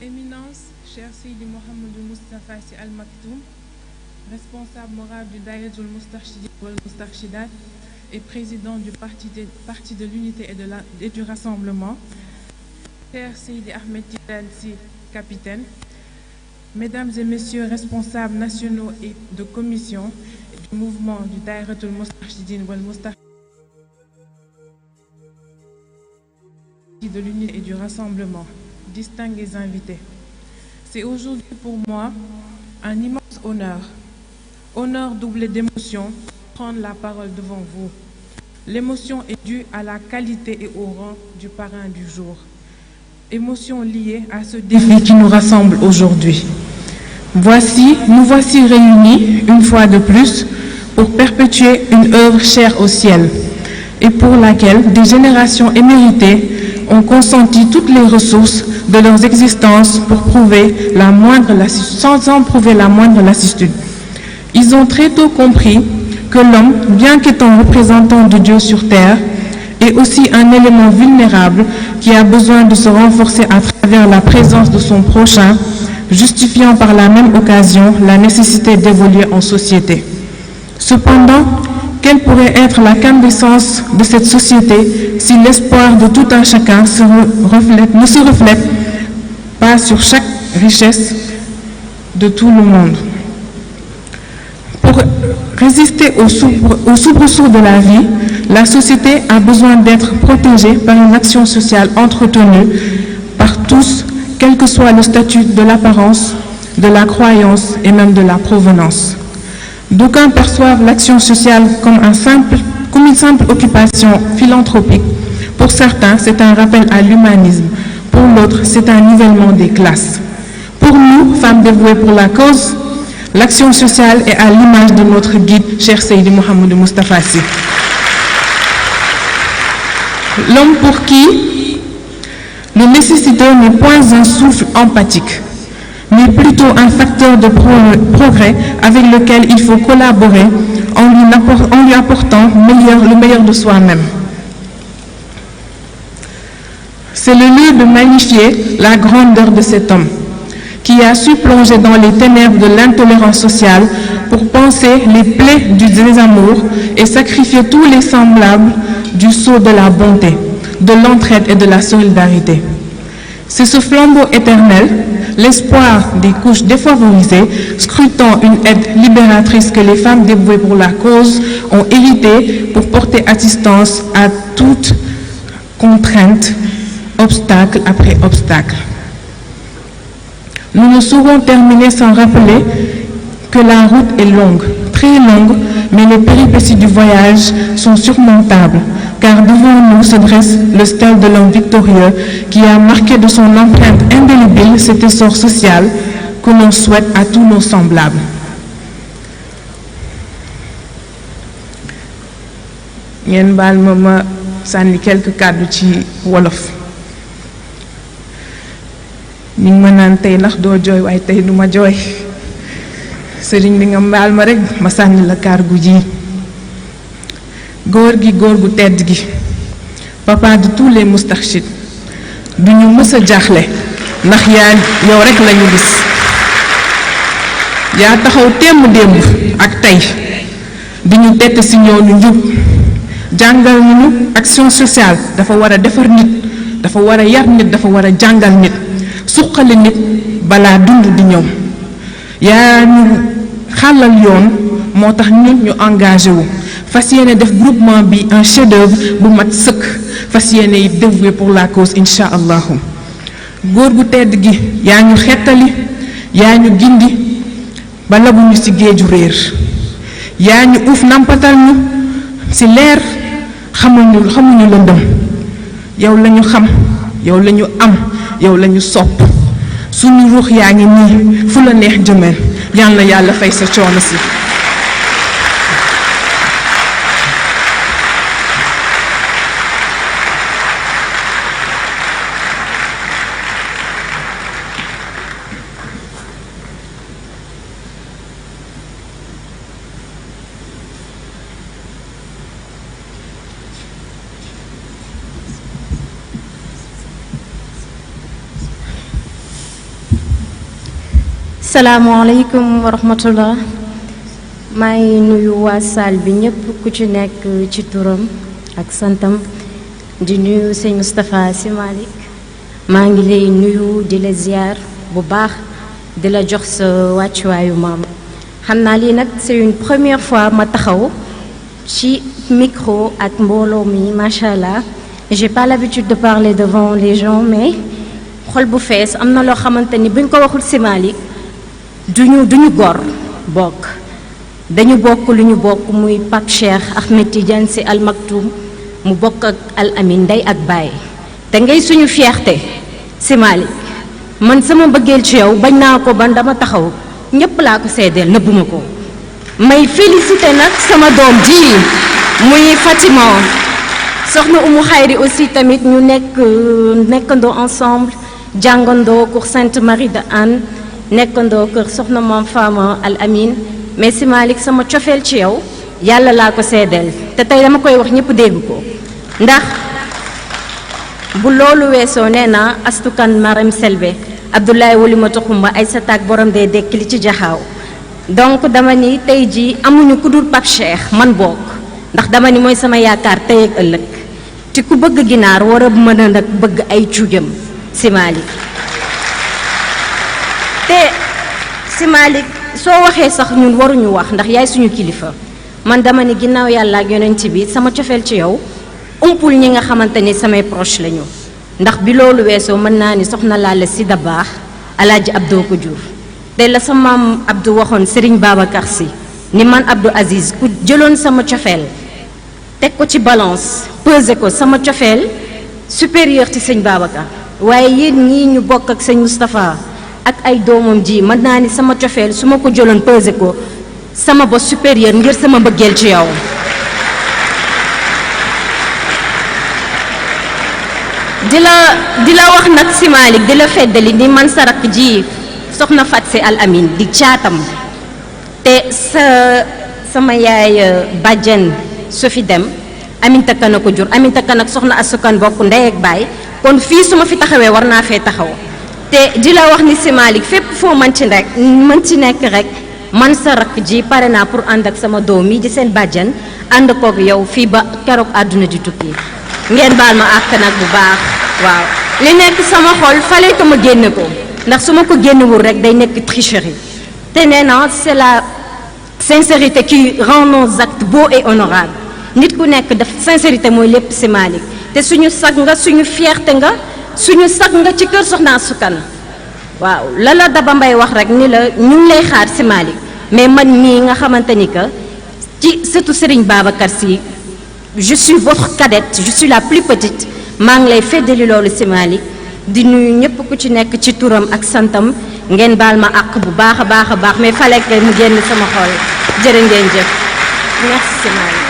Éminence, cher Seydi Mouhamadou Moustapha Sy Al Maktoum, responsable moral du Dahiratoul Moustarchidine wal Moustarchidat et président du Parti de l'Unité et du Rassemblement, cher Seydi Ahmed Tidiane Sy, capitaine, mesdames et messieurs responsables nationaux et de commission du mouvement du Dahiratoul Moustarchidine wal Moustarchidat de l'Unité et du Rassemblement, distingués invités. C'est aujourd'hui pour moi un immense honneur doublé d'émotion, de prendre la parole devant vous. L'émotion est due à la qualité et au rang du parrain du jour. Émotion liée à ce défi qui nous rassemble aujourd'hui. Nous voici réunis une fois de plus pour perpétuer une œuvre chère au ciel et pour laquelle des générations éméritées ont consenti toutes les ressources de leurs existences pour sans en prouver la moindre lassitude. Ils ont très tôt compris que l'homme, bien qu'étant représentant de Dieu sur terre, est aussi un élément vulnérable qui a besoin de se renforcer à travers la présence de son prochain, justifiant par la même occasion la nécessité d'évoluer en société. Cependant, quelle pourrait être la quintessence de cette société si l'espoir de tout un chacun ne se reflète pas sur chaque richesse de tout le monde? Pour résister aux soubresauts de la vie, la société a besoin d'être protégée par une action sociale entretenue par tous, quel que soit le statut de l'apparence, de la croyance et même de la provenance. D'aucuns perçoivent l'action sociale comme une simple occupation philanthropique. Pour certains, c'est un rappel à l'humanisme. Pour l'autre, c'est un nivellement des classes. Pour nous, femmes dévouées pour la cause, l'action sociale est à l'image de notre guide, cher Seydi Mouhamadou Moustapha Sy. L'homme pour qui le nécessité n'est point un souffle empathique, mais plutôt un facteur de progrès avec lequel il faut collaborer en lui apportant le meilleur de soi-même. C'est le lieu de magnifier la grandeur de cet homme qui a su plonger dans les ténèbres de l'intolérance sociale pour panser les plaies du désamour et sacrifier tous les semblables du sceau de la bonté, de l'entraide et de la solidarité. C'est ce flambeau éternel, l'espoir des couches défavorisées, scrutant une aide libératrice que les femmes dévouées pour la cause ont hérité pour porter assistance à toute contrainte, obstacle après obstacle. Nous ne saurons terminer sans rappeler que la route est longue, très longue, mais les péripéties du voyage sont surmontables, car devant nous se dresse le stèle de l'homme victorieux qui a marqué de son empreinte indélébile cet essor social que l'on souhaite à tous nos semblables. ngeen baal ma sànni quelques kàddu ci wolof. ñu ngi ma naan tey ndax doo jooy waaye tey du ma jooy sëriñ bi nga mbaal ma rekk ma sànni la kàddu ji. góor gu tedd gi papa de tous les moustarchides du ñu mës a jaaxle ndax yow rekk lañu gis yaa taxaw démb ak tey di ñu tett ci ñëw ñu njub jàngal ñu action sociale dafa war a defar nit dafa war a yar nit dafa war a jàngal nit suqali nit balaa dund di ñëw yaa ñu xàllal yoon moo tax ñu engagé wu fas yéene def groupement bi un chef-d'œuvre bu mat sëkk fas yéene yi dévoué pour la cause incha allahu. góor gu tedd gi yaa ñu xettali yaa ñu gindi ba labuñu ci géeju réer yaa ñu uuf nampatal ñu ci leer xamuñu lëndëm yow lañu xam yow lañu am yow lañu sopp suñu ruux yaa ngi nii fu la neex jëmeel yal na yàlla fay sa coono si. salaamaaleykum wa rahmatullah maa ngi nuyu waa salle bi ñëpp ku ci nekk ci turam ak santam di nuyu sëñ Moustapha Sy Malick maa ngi lay nuyu di la ziar bu baax di la jox sa wàccuwaayu maam xam naa lii nag c'est une première fois ma taxaw ci micro ak mbooloo mi macha allah j'ai pas l'habitude de parler devant les gens mais xol bu fees am na loo xamante ni buñ ko waxul Sy Malick duñu gor bokk dañu bokk lu ñu bokk muy Pape Cheikh Ahmed Tidiane Sy Al Maktoum mu bokk ak Al Amin ndey ak baay te ngay suñu fierté Sy Malick man sama bëggeel ci yow bañ naa ko ban dama taxaw ñépp laa ko seedeel nëbbuma ko may félicité nag sama doom ji muy Fatima soxna Umu Xayri aussi tamit ñu nekkandoo ensemble jàngandoo cours Sainte Marie de Anne nekkandoo kër soxna Maam Fama Al Amin mais Sy Malick sama cofeel ci yow yàlla laa ko seedeel te tey dama koy wax ñëpp dégg ko ndax bu loolu weesoo nee naa astukan Maram Selbe Abdoulaye Walimata Xumba ay sa taag borom dee dekk li ci jaxaaw donc dama ni tey ji amuñu ku dul Pape Cheikh man bokk ndax dama ni mooy sama yaakaar tey ak ëllëg te ku bëgg ginaar war a mën a nag bëgg ay cuujam Sy Malick te Sy Malick soo waxee sax ñun waruñu wax ndax yaay suñu kilifa man dama ni ginnaaw yàlla ak yonent bi sama cofeel ci yow umpul ñi nga xamante ni samay proche lañu ndax bi loolu weesoo mën naa ni soxna Lalla Sy Dabakh Alaaji Abdou ko jur te la sa maam Abdou waxoon Serigne Babacar Sy ni man Abdou Aziz ku jëloon sama cofeel teg ko ci balance peser ko sama cofeel supérieur ci sëñ Babacar waaye yéen ñii ñu bokk ak sëñ Moustapha ak ay doomam ji mën naa ni sama cofeel su ma ko jëloon peser ko sama bos supérieur ngir sama mbëggeel ci yow di la wax nag Sy Malick di la feddali ni man sa rakk ji soxna Fat Sy Al Amin di caatam te sama yaay bàjjen Sophie Dem Aminta Kan a ko jur Aminta Kan ak soxna asukan bokk ndey ak baay kon fii su ma fi taxawee war naa fee taxaw te di la wax ni Sy Malick fépp foo mën ci nekk rek man sa rakk ji pare naa pour ànd ak sama doom yi di seen bàjjen ànd kook yow fii ba keroog àdduna di tukki ngeen baal ma àq nag bu baax waaw li nekk sama xol fallait que ma génne ko ndax su ma ko génnewul rek day nekk tricherie te nee na c'est la sincérité qui rend nos actes beaux et honorables nit ku nekk daf sincérité mooy lépp Sy Malick te suñu sag nga suñu fierté nga suñu sag nga ci kër Soxna Asukan waaw la Daba Mbaye wax rek ni la ñu ngi lay xaar Sy Malick mais man mii nga xamante ni que ci surtout Serigne Babacar Sy je suis votre cadette je suis la plus petite maa ngi lay feddali loolu Sy Malick di nuyu ñëpp ku ci nekk ci turam ak santam ngeen baal ma àq bu baax a baax mais fallait que mu génn sama xol jërë ngeen jëf merci Sy Malick